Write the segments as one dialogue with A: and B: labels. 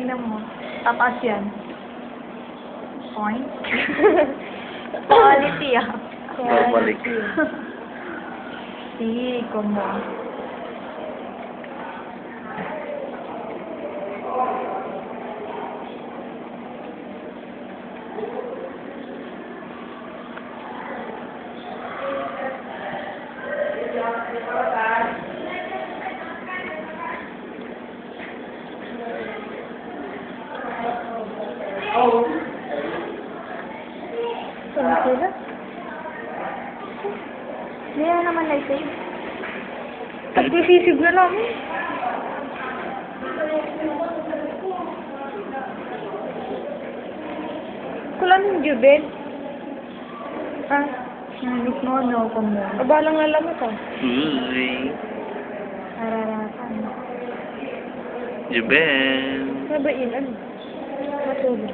A: Tingnan mo. Tapas yan. Point. Quality ah.
B: Bumalik.
A: Siko mo. Saan sila? Hindi na naman na-save. Pag-sisig na namin. Kulang yung jubel. Ah, nanis mo, no, ko mo. Abalang lalamit ah.
B: Uy.
A: Nararatan.
B: Juben.
A: Ano ba yun? Ano? Matulog.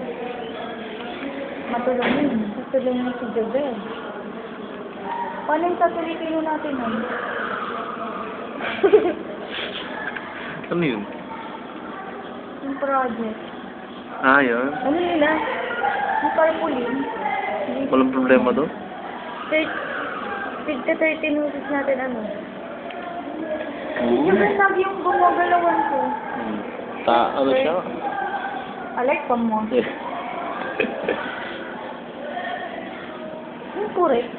A: Matulog yun. Matulog na si Jobel. Paano yung satelitino natin nun?
B: Ano yun?
A: Yung project.
B: Ah, yun.
A: Ano nila? Yung tarpaulin.
B: Walang problema doon?
A: Tigta 30 minutes natin ano.
B: Oo.
A: Yung sabi yung gumagalawan ko.
B: Ano siya?
A: Alek pa mo.
B: Yeah.
A: Yung correct.